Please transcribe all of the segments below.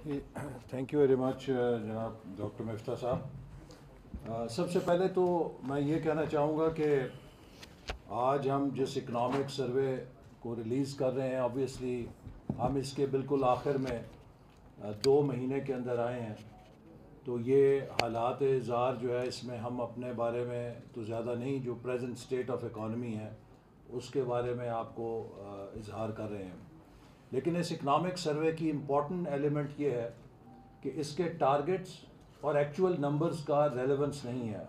Thank you very much जनाब doctor Miftah साहब। सबसे पहले तो मैं ये कहना चाहूँगा कि आज हम जिस इकनॉमिक सर्वे को रिलीज़ कर रहे हैं, ऑब्वियसली हम इसके बिल्कुल आखिर में 2 महीने के अंदर आए हैं। तो ये हालात ज़ार जो है, इसमें हम अपने बारे में तो ज़्यादा नहीं, जो प्रेजेंट स्टेट ऑफ इकॉनमी है उसके बारे में आपको इजहार कर रहे हैं। लेकिन इस इकनॉमिक सर्वे की इम्पॉर्टेंट एलिमेंट ये है कि इसके टारगेट्स और एक्चुअल नंबर्स का रेलेवेंस नहीं है।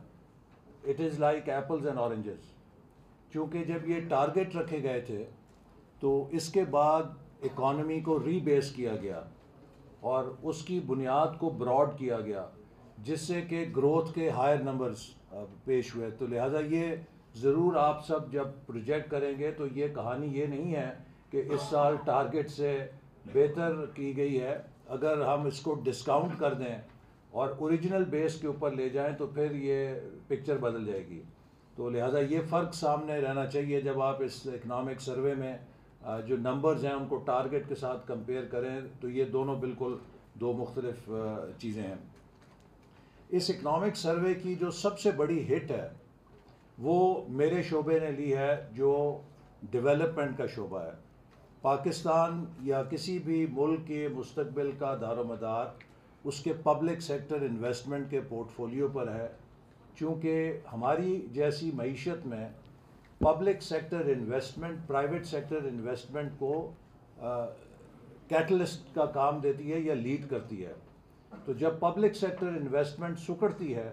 It is like apples and oranges. क्योंकि जब ये टारगेट रखे गए थे तो इसके बाद इकॉनमी को रीबेस किया गया और उसकी बुनियाद को ब्रॉड किया गया, जिससे कि ग्रोथ के हायर नंबर्स पेश हुए। तो लिहाजा ये ज़रूर आप सब जब प्रोजेक्ट करेंगे तो ये कहानी ये नहीं है कि इस साल टारगेट से बेहतर की गई है। अगर हम इसको डिस्काउंट कर दें और ओरिजिनल बेस के ऊपर ले जाएं तो फिर ये पिक्चर बदल जाएगी। तो लिहाजा ये फ़र्क सामने रहना चाहिए जब आप इस इकनॉमिक सर्वे में जो नंबर्स हैं उनको टारगेट के साथ कंपेयर करें, तो ये दोनों बिल्कुल 2 मुख्तलिफ चीज़ें हैं। इस इकनॉमिक सर्वे की जो सबसे बड़ी हिट है वो मेरे शोबे ने ली है, जो डेवलपमेंट का शोबा है। पाकिस्तान या किसी भी मुल्क के मुस्तकबिल का दारोमदार उसके पब्लिक सेक्टर इन्वेस्टमेंट के पोर्टफोलियो पर है। चूँकि हमारी जैसी मईशत में public sector investment private sector investment को कैटलिस्ट का काम देती है या लीड करती है। तो जब पब्लिक सेक्टर इन्वेस्टमेंट सुकड़ती है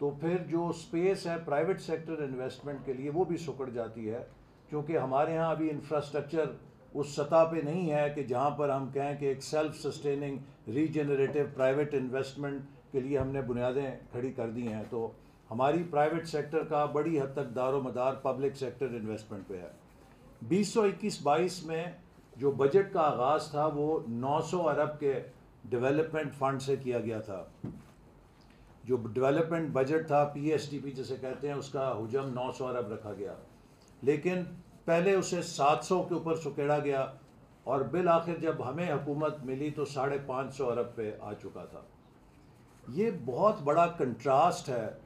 तो फिर जो स्पेस है प्राइवेट सेक्टर इन्वेस्टमेंट के लिए वो भी सुकड़ जाती है। क्योंकि हमारे यहाँ अभी इंफ्रास्ट्रक्चर उस सतह पे नहीं है कि जहाँ पर हम कहें कि एक self sustaining regenerative private investment के लिए हमने बुनियादें खड़ी कर दी हैं। तो हमारी प्राइवेट सेक्टर का बड़ी हद तक दारोमदार पब्लिक सेक्टर इन्वेस्टमेंट पे है। 2021-22 में जो बजट का आगाज़ था वो 900 अरब के डेवलपमेंट फंड से किया गया था। जो डेवलपमेंट बजट था, PSDP जिसे कहते हैं, उसका हुजम 900 अरब रखा गया। लेकिन पहले उसे 700 के ऊपर सुकेड़ा गया और बिल आखिर जब हमें हुकूमत मिली तो 550 अरब पे आ चुका था। ये बहुत बड़ा कंट्रास्ट है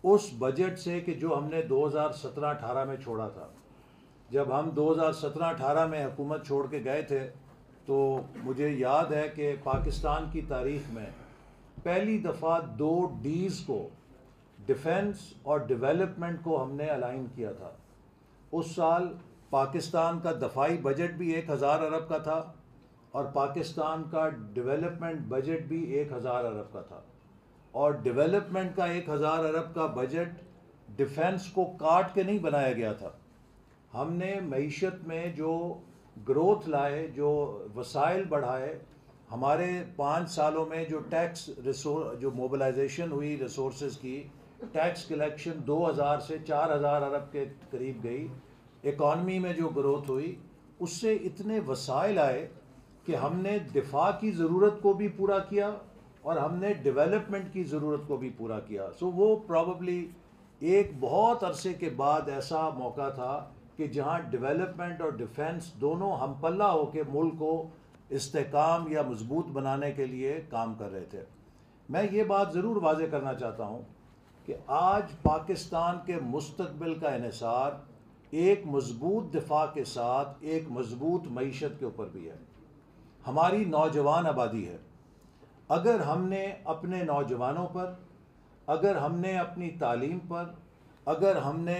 उस बजट से कि जो हमने 2017-18 में छोड़ा था। जब हम 2017-18 में हुकूमत छोड़ के गए थे तो मुझे याद है कि पाकिस्तान की तारीख़ में पहली दफ़ा 2 Ds को, डिफेंस और डेवलपमेंट को, हमने अलाइन किया था। उस साल पाकिस्तान का दफाई बजट भी 1000 अरब का था और पाकिस्तान का डेवलपमेंट बजट भी 1000 अरब का था। और डेवलपमेंट का 1000 अरब का बजट डिफेंस को काट के नहीं बनाया गया था। हमने मईशत में जो ग्रोथ लाए, जो वसाइल बढ़ाए, हमारे 5 सालों में जो जो मोबिलाइजेशन हुई रिसोर्सेज की, टैक्स कलेक्शन 2000 से 4000 अरब के करीब गई। इकॉनमी में जो ग्रोथ हुई उससे इतने वसाइल आए कि हमने दिफा की ज़रूरत को भी पूरा किया और हमने डेवलपमेंट की ज़रूरत को भी पूरा किया। सो वो प्रॉबली एक बहुत अरसे के बाद ऐसा मौका था कि जहाँ डेवलपमेंट और डिफेंस दोनों हम पल्ला होकर मुल्क को इस्तेकाम या मजबूत बनाने के लिए काम कर रहे थे। मैं ये बात ज़रूर वाज़े करना चाहता हूँ कि आज पाकिस्तान के मुस्तकबिल का इन्हिसार एक मजबूत दिफा के साथ एक मजबूत मईशत के ऊपर भी है। हमारी नौजवान आबादी है। अगर हमने अपने नौजवानों पर, अगर हमने अपनी तालीम पर, अगर हमने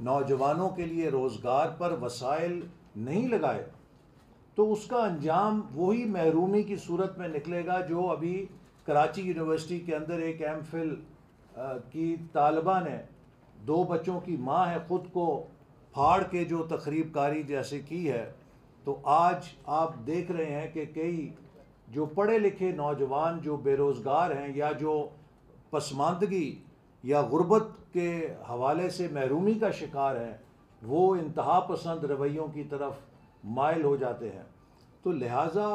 नौजवानों के लिए रोज़गार पर वसाइल नहीं लगाए तो उसका अंजाम वही महरूमी की सूरत में निकलेगा जो अभी कराची यूनिवर्सिटी के अंदर एक MPhil की तालिबा ने, 2 बच्चों की माँ है, ख़ुद को फाड़ के जो तकरीब कारी जैसे की है। तो आज आप देख रहे हैं कि कई जो पढ़े लिखे नौजवान जो बेरोज़गार हैं या जो पसमानदगी या गुर्बत के हवाले से महरूमी का शिकार हैं, वो इंतहा पसंद रवैयों की तरफ माइल हो जाते हैं। तो लिहाजा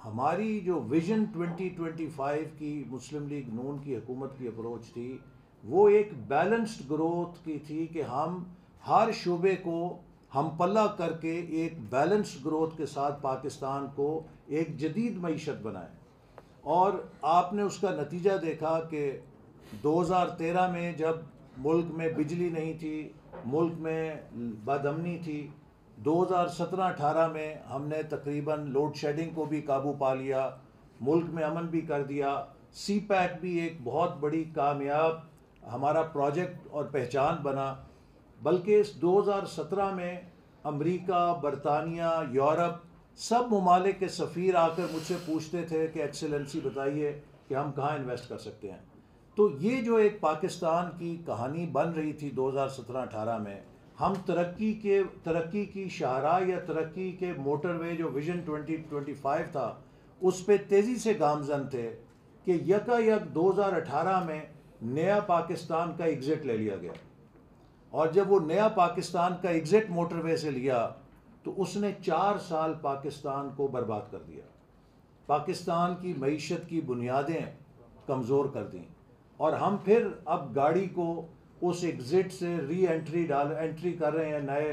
हमारी जो विज़न 2025 की मुस्लिम लीग नून की हुकूमत की अप्रोच थी वो एक बैलेंस्ड ग्रोथ की थी कि हम हर शोबे को हम पल्ला करके एक बैलेंस्ड ग्रोथ के साथ पाकिस्तान को एक जदीद मईशत बनाएं। और आपने उसका नतीजा देखा कि 2013 में जब मुल्क में बिजली नहीं थी, मुल्क में बदअमनी थी, 2017-18 में हमने तकरीबन लोड शेडिंग को भी काबू पा लिया, मुल्क में अमन भी कर दिया। सी पैक भी एक बहुत बड़ी कामयाब हमारा प्रोजेक्ट और पहचान बना। बल्कि इस 2017 में अमेरिका, बरतानिया, यूरोप सब ममालिक के सफ़ीर आकर मुझसे पूछते थे कि एक्सेलेंसी बताइए कि हम कहाँ इन्वेस्ट कर सकते हैं। तो ये जो एक पाकिस्तान की कहानी बन रही थी 2017-18 में, हम तरक्की की शाहराह या तरक्की के मोटरवे जो विजन 2025 था उस पर तेज़ी से गामजन थे कि यकायक 2018 में नया पाकिस्तान का एग्ज़िट ले लिया गया। और जब वो नया पाकिस्तान का एग्ज़िट मोटरवे से लिया तो उसने 4 साल पाकिस्तान को बर्बाद कर दिया। पाकिस्तान की मईशत की बुनियादें कमज़ोर कर दी और हम फिर अब गाड़ी को उस एग्ज़िट से एंट्री कर रहे हैं। नए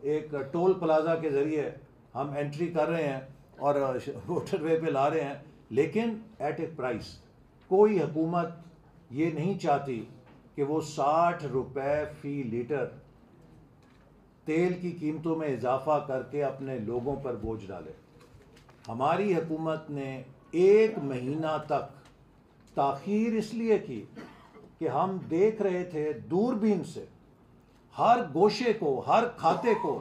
एक टोल प्लाज़ा के ज़रिए हम एंट्री कर रहे हैं और मोटरवे पे ला रहे हैं, लेकिन एट ए प्राइस। कोई हुकूमत ये नहीं चाहती कि वो 60 रुपए फ़ी लीटर तेल की कीमतों में इजाफा करके अपने लोगों पर बोझ डाले। हमारी हुकूमत ने 1 महीना तक ताख़ीर इसलिए की कि हम देख रहे थे दूरबीन से हर गोशे को, हर खाते को,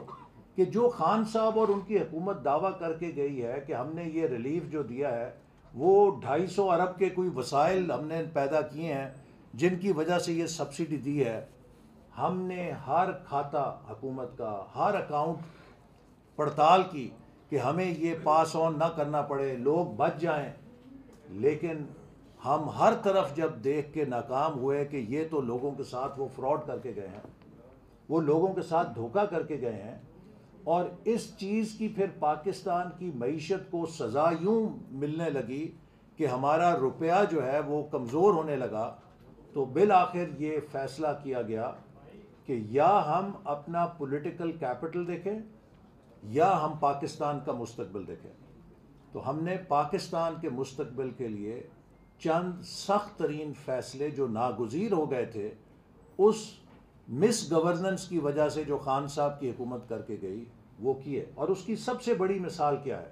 कि जो खान साहब और उनकी हुकूमत दावा करके गई है कि हमने ये रिलीफ जो दिया है वो 250 अरब के कोई वसाइल हमने पैदा किए हैं जिनकी वजह से ये सब्सिडी दी है। हमने हर खाता हुकूमत का, हर अकाउंट पड़ताल की कि हमें ये पास ऑन ना करना पड़े, लोग बच जाएं, लेकिन हम हर तरफ जब देख के नाकाम हुए कि ये तो लोगों के साथ वो फ्रॉड करके गए हैं, वो लोगों के साथ धोखा करके गए हैं। और इस चीज़ की फिर पाकिस्तान की मईशत को सज़ा यूँ मिलने लगी कि हमारा रुपया जो है वो कमज़ोर होने लगा। तो बिल आखिर ये फ़ैसला किया गया कि या हम अपना पॉलिटिकल कैपिटल देखें या हम पाकिस्तान का मुस्तकबिल देखें। तो हमने पाकिस्तान के मुस्तकबिल के लिए चंद सख्त तरीन फ़ैसले जो नागुज़ीर हो गए थे उस मिस गवर्नेंस की वजह से जो खान साहब की हुकूमत करके गई वो किए। और उसकी सबसे बड़ी मिसाल क्या है,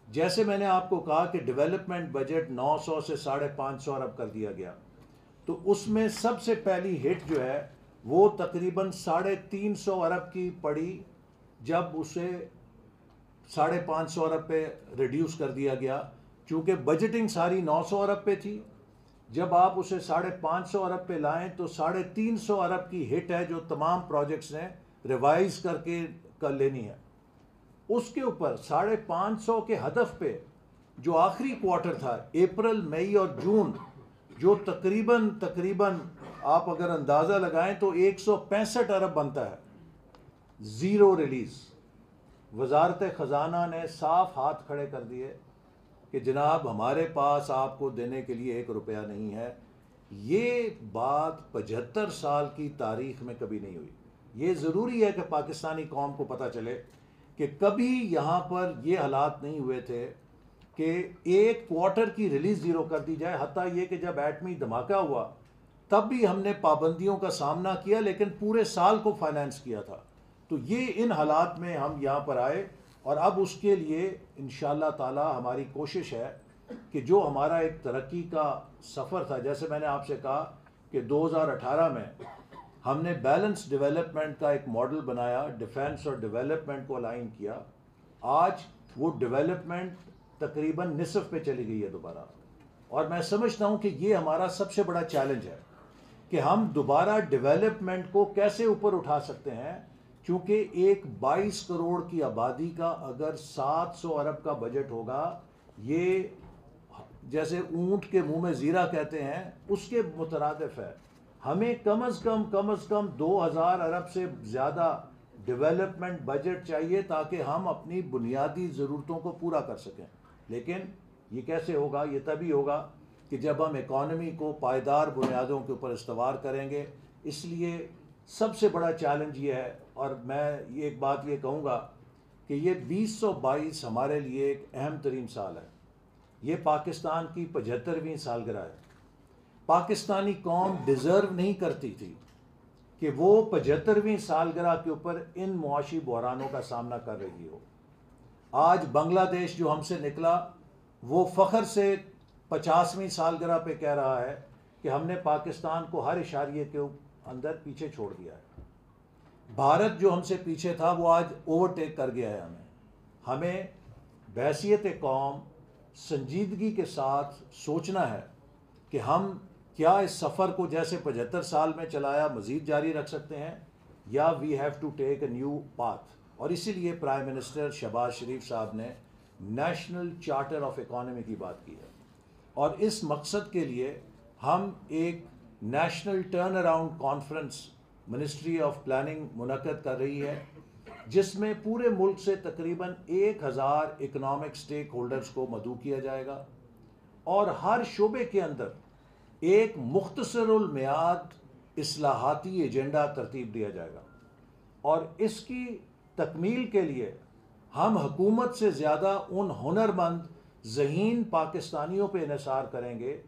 जैसे मैंने आपको कहा कि डेवलपमेंट बजट 900 से 550 अरब कर दिया गया, तो उसमें सबसे पहली हिट जो है वो तकरीबन 350 अरब की पड़ी जब उसे 550 अरब पे रिड्यूस कर दिया गया। चूँकि बजटिंग सारी 900 अरब पे थी, जब आप उसे 550 अरब पे लाएं तो 350 अरब की हिट है जो तमाम प्रोजेक्ट्स ने रिवाइज करके कर लेनी है। उसके ऊपर 550 के हदफ पे जो आखिरी क्वार्टर था अप्रैल, मई और जून, जो तकरीबन आप अगर अंदाज़ा लगाएं तो 165 अरब बनता है, ज़ीरो रिलीज़। वजारत ख़जाना ने साफ हाथ खड़े कर दिए कि जनाब हमारे पास आपको देने के लिए 1 रुपया नहीं है। ये बात 75 साल की तारीख़ में कभी नहीं हुई। ये ज़रूरी है कि पाकिस्तानी कौम को पता चले कि कभी यहाँ पर ये हालात नहीं हुए थे कि 1 क्वार्टर की रिलीज़ ज़ीरो कर दी जाए। हत्ता ये कि जब एटमी धमाका हुआ तब भी हमने पाबंदियों का सामना किया, लेकिन पूरे साल को फाइनेंस किया था। तो ये इन हालात में हम यहाँ पर आए और अब उसके लिए इंशाअल्लाह ताला हमारी कोशिश है कि जो हमारा एक तरक्की का सफ़र था, जैसे मैंने आपसे कहा कि 2018 में हमने बैलेंस डेवलपमेंट का एक मॉडल बनाया, डिफेंस और डेवलपमेंट को अलाइन किया। आज वो डेवलपमेंट तकरीबन निसफ पे चली गई है दोबारा, और मैं समझता हूँ कि ये हमारा सबसे बड़ा चैलेंज है कि हम दोबारा डेवलपमेंट को कैसे ऊपर उठा सकते हैं। क्योंकि एक 22 करोड़ की आबादी का अगर 700 अरब का बजट होगा, ये जैसे ऊंट के मुंह में ज़ीरा कहते हैं उसके मुतरादिफ है। हमें कम अज़ कम 2000 अरब से ज़्यादा डेवलपमेंट बजट चाहिए ताकि हम अपनी बुनियादी ज़रूरतों को पूरा कर सकें। लेकिन ये कैसे होगा? ये तभी होगा कि जब हम इकॉनमी को पायदार बुनियादों के ऊपर इस्तवार करेंगे। इसलिए सबसे बड़ा चैलेंज ये है, और मैं ये एक बात ये कहूँगा कि ये 2022 हमारे लिए एक अहम तरीन साल है। ये पाकिस्तान की 75वीं सालगिरह है। पाकिस्तानी कौम डिज़र्व नहीं करती थी कि वो 75वीं सालगिरह के ऊपर इन मुआशी बहरानों का सामना कर रही हो। आज बांग्लादेश जो हमसे निकला वो फ़ख्र से 50वीं सालगिरह पे कह रहा है कि हमने पाकिस्तान को हर इशारे के अंदर पीछे छोड़ दिया है। भारत जो हमसे पीछे था वो आज ओवरटेक कर गया है हमें बहैसियत कौम संजीदगी के साथ सोचना है कि हम क्या इस सफ़र को जैसे 75 साल में चलाया मज़ीद जारी रख सकते हैं, या we have to take a new path. और इसीलिए प्राइम मिनिस्टर शहबाज शरीफ साहब ने नेशनल चार्टर ऑफ इकॉनमी की बात की है, और इस मकसद के लिए हम एक national turn around conference ministry of planning मुनक़द कर रही है, जिसमें पूरे मुल्क से तकरीबन 1000 इकनॉमिक स्टेक होल्डर्स को मदऊ किया जाएगा, और हर शोबे के अंदर एक मुख्तसरुल मियाद इस्लाहाती एजेंडा तरतीब दिया जाएगा। और इसकी तकमील के लिए हम हुकूमत से ज़्यादा उन हुनरमंद ज़हीन पाकिस्तानियों पे इन्हिसार करेंगे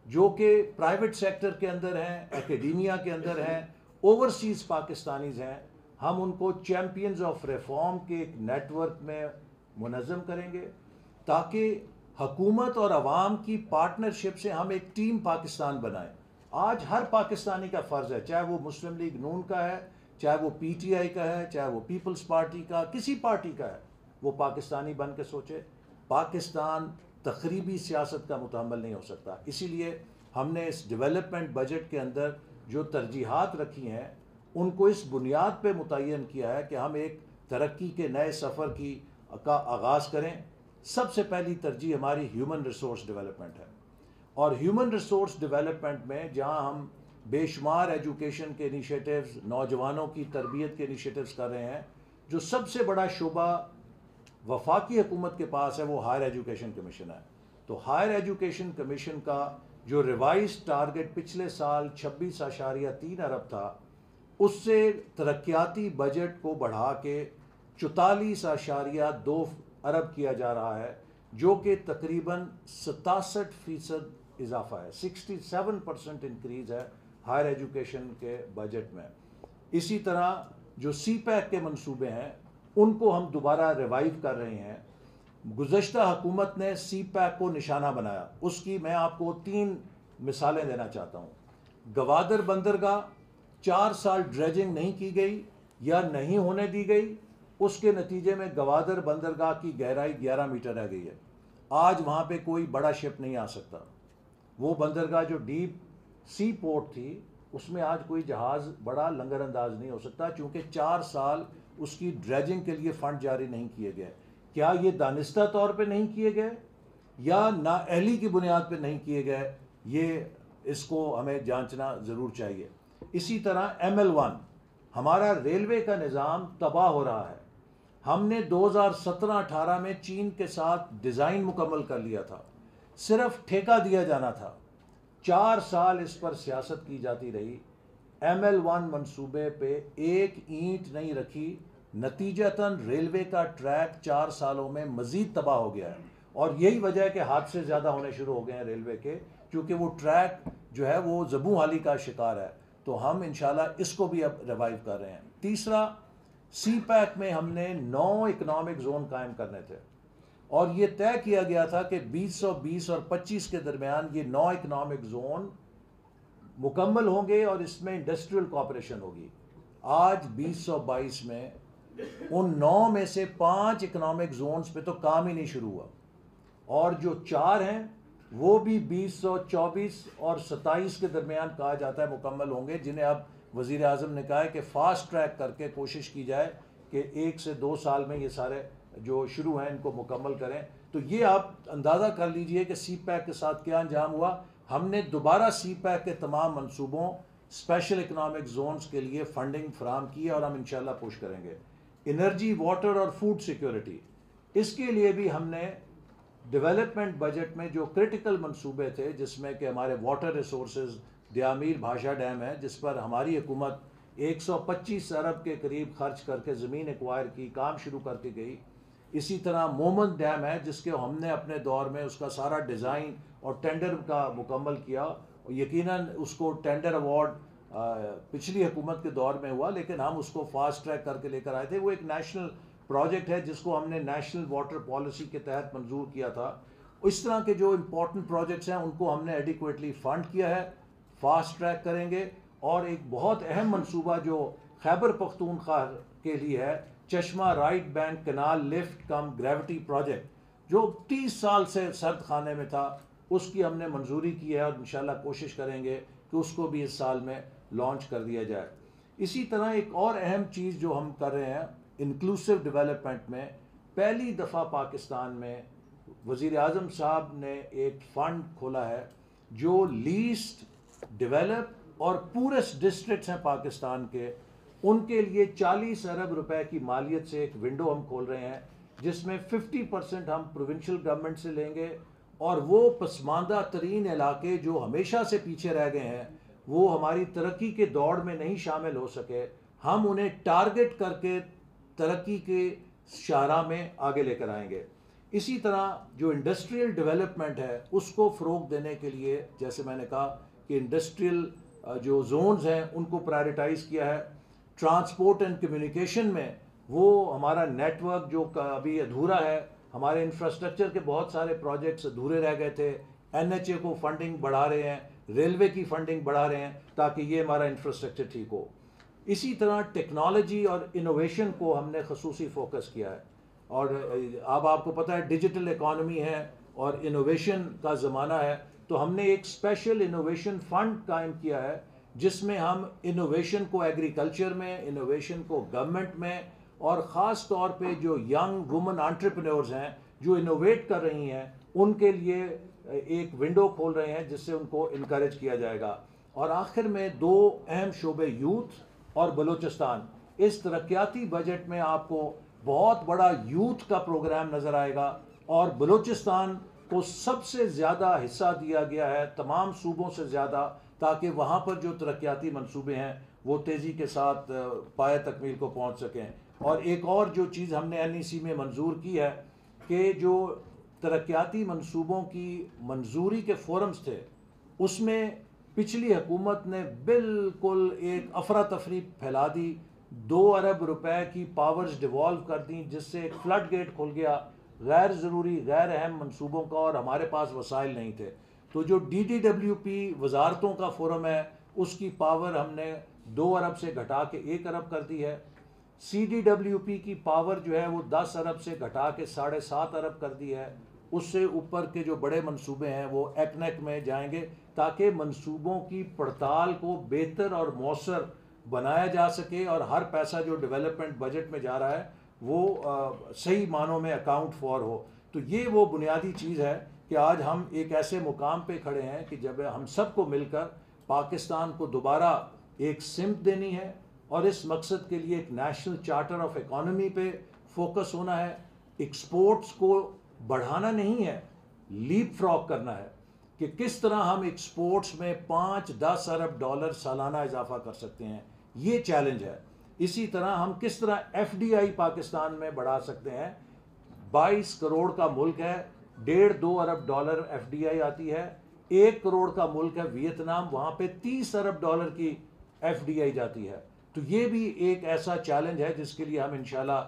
जो कि प्राइवेट सेक्टर के अंदर हैं, एकेडमिया के अंदर हैं, ओवरसीज़ पाकिस्तानीज़ हैं। हम उनको चैम्पियंस ऑफ रिफॉर्म के एक नेटवर्क में मुनज़्ज़म करेंगे, ताकि हुकूमत और अवाम की पार्टनरशिप से हम एक टीम पाकिस्तान बनाएं। आज हर पाकिस्तानी का फ़र्ज़ है, चाहे वो मुस्लिम लीग नून का है, चाहे वो PTI का है, चाहे वो पीपल्स पार्टी का, किसी पार्टी का है, वो पाकिस्तानी बन के सोचे। पाकिस्तान तखरीबी सियासत का मुतहम्मल नहीं हो सकता। इसीलिए हमने इस डेवलपमेंट बजट के अंदर जो तरजीहात रखी हैं उनको इस बुनियाद पे मुतय्यन किया है कि हम एक तरक्की के नए सफ़र का आगाज़ करें। सबसे पहली तरजीह हमारी ह्यूमन रिसोर्स डेवलपमेंट है, और ह्यूमन रिसोर्स डेवलपमेंट में जहां हम बेशुमार एजुकेशन के इनिशिएटिव्स, नौजवानों की तरबियत के इनिशिएटिव्स कर रहे हैं, जो सबसे बड़ा शुबा वफाकी हुकूमत के पास है वो हायर एजुकेशन कमीशन है। तो हायर एजुकेशन कमीशन का जो रिवाइज टारगेट पिछले साल 26.3 अरब था, उससे तरक्याती बजट को बढ़ा के 44.2 अरब किया जा रहा है, जो कि तकरीबन 67% इजाफा है। 67% इंक्रीज है हायर एजुकेशन के बजट में। इसी तरह जो CPEC के मंसूबे हैं उनको हम दोबारा रिवाइव कर रहे हैं। गुज़श्ता हुकूमत ने CPEC को निशाना बनाया, उसकी मैं आपको 3 मिसालें देना चाहता हूँ। गवादर बंदरगाह 4 साल ड्रेजिंग नहीं की गई या नहीं होने दी गई, उसके नतीजे में गवादर बंदरगाह की गहराई 11 मीटर रह गई है। आज वहाँ पे कोई बड़ा शिप नहीं आ सकता। वो बंदरगाह जो डीप सी पोर्ट थी, उसमें आज कोई जहाज़ बड़ा लंगर अंदाज नहीं हो सकता, चूँकि 4 साल उसकी ड्रेजिंग के लिए फ़ंड जारी नहीं किए गए। क्या ये दानिस्ता तौर पे नहीं किए गए या नाअहली की बुनियाद पे नहीं किए गए, ये इसको हमें जांचना ज़रूर चाहिए। इसी तरह ML1 हमारा रेलवे का निज़ाम तबाह हो रहा है। हमने 2017-18 में चीन के साथ डिज़ाइन मुकम्मल कर लिया था, सिर्फ ठेका दिया जाना था। 4 साल इस पर सियासत की जाती रही, ML1 मंसूबे पे एक ईंट नहीं रखी। नतीजतन रेलवे का ट्रैक 4 सालों में मज़ीद तबाह हो गया है, और यही वजह है कि हादसे ज़्यादा होने शुरू हो गए हैं रेलवे के, क्योंकि वो ट्रैक जो है वो ज़बू हाली का शिकार है। तो हम इंशाल्लाह इसको भी अब रिवाइव कर रहे हैं। तीसरा, CPEC में हमने 9 इकनॉमिक जोन कायम करने थे, और ये तय किया गया था कि 2020 और 25 के दरमियान ये 9 इकनॉमिक जोन मुकम्मल होंगे और इसमें इंडस्ट्रियल कॉपरेशन होगी। आज 2022 में उन 9 में से 5 इकनॉमिक जोन्स पे तो काम ही नहीं शुरू हुआ, और जो 4 हैं वो भी 2024 और 27 के दरमियान कहा जाता है मुकम्मल होंगे, जिन्हें अब वज़ीर आज़म ने कहा है कि फ़ास्ट ट्रैक करके कोशिश की जाए कि 1 से 2 साल में ये सारे जो शुरू हैं इनको मुकम्मल करें। तो ये आप अंदाज़ा कर लीजिए कि CPEC के साथ क्या अंजाम हुआ। हमने दोबारा CPEC के तमाम मंसूबों, स्पेशल इकनॉमिक जोन्स के लिए फ़ंडिंग फराहम की है, और हम इंशाल्लाह पुश करेंगे। एनर्जी, वाटर और फूड सिक्योरिटी, इसके लिए भी हमने डेवलपमेंट बजट में जो क्रिटिकल मंसूबे थे, जिसमें कि हमारे वाटर रिसोर्सेज दयामीर भाषा डैम है, जिस पर हमारी हुकूमत 125 अरब के करीब खर्च करके ज़मीन एक्वायर की, काम शुरू करके गई। इसी तरह मोमन डैम है जिसके हमने अपने दौर में उसका सारा डिज़ाइन और टेंडर का मुकम्मल किया, और यकीनन उसको टेंडर अवार्ड पिछली हुकूमत के दौर में हुआ, लेकिन हम उसको फास्ट ट्रैक करके लेकर आए थे। वो एक नेशनल प्रोजेक्ट है जिसको हमने नेशनल वाटर पॉलिसी के तहत मंजूर किया था। इस तरह के जो इम्पोर्टेंट प्रोजेक्ट्स हैं उनको हमने एडिक्वेटली फंड किया है, फास्ट ट्रैक करेंगे। और एक बहुत अहम मंसूबा जो खैबर पख्तूनख्वा के लिए है, चश्मा राइट बैंक कनाल लिफ्ट कम ग्रेविटी प्रोजेक्ट, जो 30 साल से सर्द खाने में था, उसकी हमने मंजूरी की है और इंशाल्लाह कोशिश करेंगे कि उसको भी इस साल में लॉन्च कर दिया जाए। इसी तरह एक और अहम चीज़ जो हम कर रहे हैं इंक्लूसिव डेवलपमेंट में, पहली दफ़ा पाकिस्तान में वज़ीर आज़म साहब ने एक फ़ंड खोला है जो लीस्ट डेवलप और पूरेस्ट डिस्ट्रिक्ट्स हैं पाकिस्तान के, उनके लिए 40 अरब रुपए की मालियत से एक विंडो हम खोल रहे हैं, जिसमें 50% हम प्रोविंशियल गवर्नमेंट से लेंगे, और वो पसमानदा तरीन इलाके जो हमेशा से पीछे रह गए हैं, वो हमारी तरक्की के दौड़ में नहीं शामिल हो सके, हम उन्हें टारगेट करके तरक्की के शाहराह में आगे लेकर आएंगे। इसी तरह जो इंडस्ट्रियल डेवलपमेंट है उसको फ़रोग देने के लिए, जैसे मैंने कहा कि इंडस्ट्रियल जो जोन्स हैं उनको प्रायोरिटाइज़ किया है। ट्रांसपोर्ट एंड कम्युनिकेशन में वो हमारा नेटवर्क जो अभी अधूरा है, हमारे इंफ्रास्ट्रक्चर के बहुत सारे प्रोजेक्ट्स अधूरे रह गए थे, NHA को फंडिंग बढ़ा रहे हैं, रेलवे की फंडिंग बढ़ा रहे हैं ताकि ये हमारा इंफ्रास्ट्रक्चर ठीक हो। इसी तरह टेक्नोलॉजी और इनोवेशन को हमने खसूसी फोकस किया है, और अब आपको पता है डिजिटल इकॉनमी है और इनोवेशन का ज़माना है, तो हमने एक स्पेशल इनोवेशन फंड कायम किया है जिसमें हम इनोवेशन को एग्रीकल्चर में, इनोवेशन को गवर्नमेंट में, और ख़ास तौर पे जो यंग वुमेन एंटरप्रेन्योर्स हैं जो इनोवेट कर रही हैं, उनके लिए एक विंडो खोल रहे हैं जिससे उनको इनकरेज किया जाएगा। और आखिर में दो अहम शोबे यूथ और बलूचिस्तान, इस तरक्याती बजट में आपको बहुत बड़ा यूथ का प्रोग्राम नज़र आएगा, और बलूचिस्तान को सबसे ज़्यादा हिस्सा दिया गया है तमाम सूबों से ज़्यादा, ताकि वहाँ पर जो तरक्याती मंसूबे हैं वो तेज़ी के साथ पाए तकमील को पहुँच सकें। और एक और जो चीज़ हमने NEC में मंजूर की है कि जो तरक्याती मंसूबों की मंजूरी के फोरम्स थे, उसमें पिछली हुकूमत ने बिल्कुल एक अफरा तफरी फैला दी, 2 अरब रुपए की पावर्स डिवॉल्व कर दी, जिससे एक फ्लड गेट खुल गया गैर ज़रूरी गैर अहम मंसूबों का, और हमारे पास वसाइल नहीं थे। तो जो DDWP वजारतों का फोरम है उसकी पावर हमने 2 अरब से घटा के 1 अरब कर दी है। CDWP की पावर जो है वो 10 अरब से घटा के 7.5 अरब कर दी है। उससे ऊपर के जो बड़े मंसूबे हैं वो ECNEC में जाएंगे, ताकि मंसूबों की पड़ताल को बेहतर और मौसर बनाया जा सके, और हर पैसा जो डेवलपमेंट बजट में जा रहा है वो सही मानों में अकाउंट फॉर हो। तो ये वो बुनियादी चीज़ है कि आज हम एक ऐसे मुकाम पे खड़े हैं कि जब हम सबको मिलकर पाकिस्तान को दोबारा एक सिमत देनी है, और इस मकसद के लिए एक नेशनल चार्टर ऑफ इकॉनमी पे फोकस होना है। एक्सपोर्ट्स को बढ़ाना नहीं है, लीप फ्रॉग करना है कि किस तरह हम एक्सपोर्ट्स में 5-10 अरब डॉलर सालाना इजाफा कर सकते हैं, ये चैलेंज है। इसी तरह हम किस तरह FDI पाकिस्तान में बढ़ा सकते हैं। 22 करोड़ का मुल्क है, 1.5-2 अरब डॉलर FDI आती है। 1 करोड़ का मुल्क है वियतनाम, वहाँ पे 30 अरब डॉलर की FDI जाती है। तो ये भी एक ऐसा चैलेंज है जिसके लिए हम इंशाल्लाह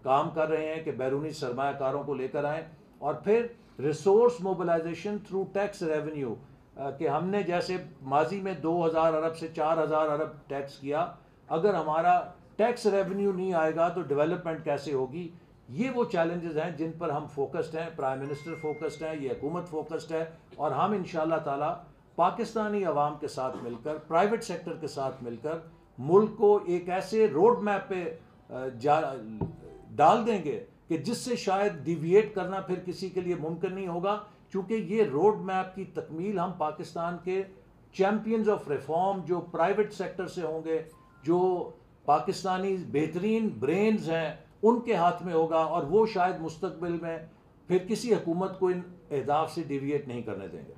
काम कर रहे हैं कि बैरूनी सरमायाकारों को लेकर आएँ, और फिर resource mobilisation through tax revenue, कि हमने जैसे माजी में 2000 अरब से 4000 अरब टैक्स किया, अगर हमारा टैक्स रेवेन्यू नहीं आएगा तो डेवलपमेंट कैसे होगी। ये वो चैलेंजेस हैं जिन पर हम फोकस्ड हैं, प्राइम मिनिस्टर फोकस्ड है, ये हुकूमत फोकस्ड है, और हम इंशाल्लाह ताला पाकिस्तानी अवाम के साथ मिलकर, प्राइवेट सेक्टर के साथ मिलकर मुल्क को एक ऐसे रोड मैप पे डाल देंगे कि जिससे शायद डिविएट करना फिर किसी के लिए मुमकिन नहीं होगा, क्योंकि ये रोड मैप की तकमील हम पाकिस्तान के चैम्पियंस ऑफ रिफॉर्म जो प्राइवेट सेक्टर से होंगे, जो पाकिस्तानी बेहतरीन ब्रेन्स हैं, उनके हाथ में होगा, और वो शायद मुस्तकबिल में फिर किसी हुकूमत को इन अहदाफ से डिविएट नहीं करने देंगे।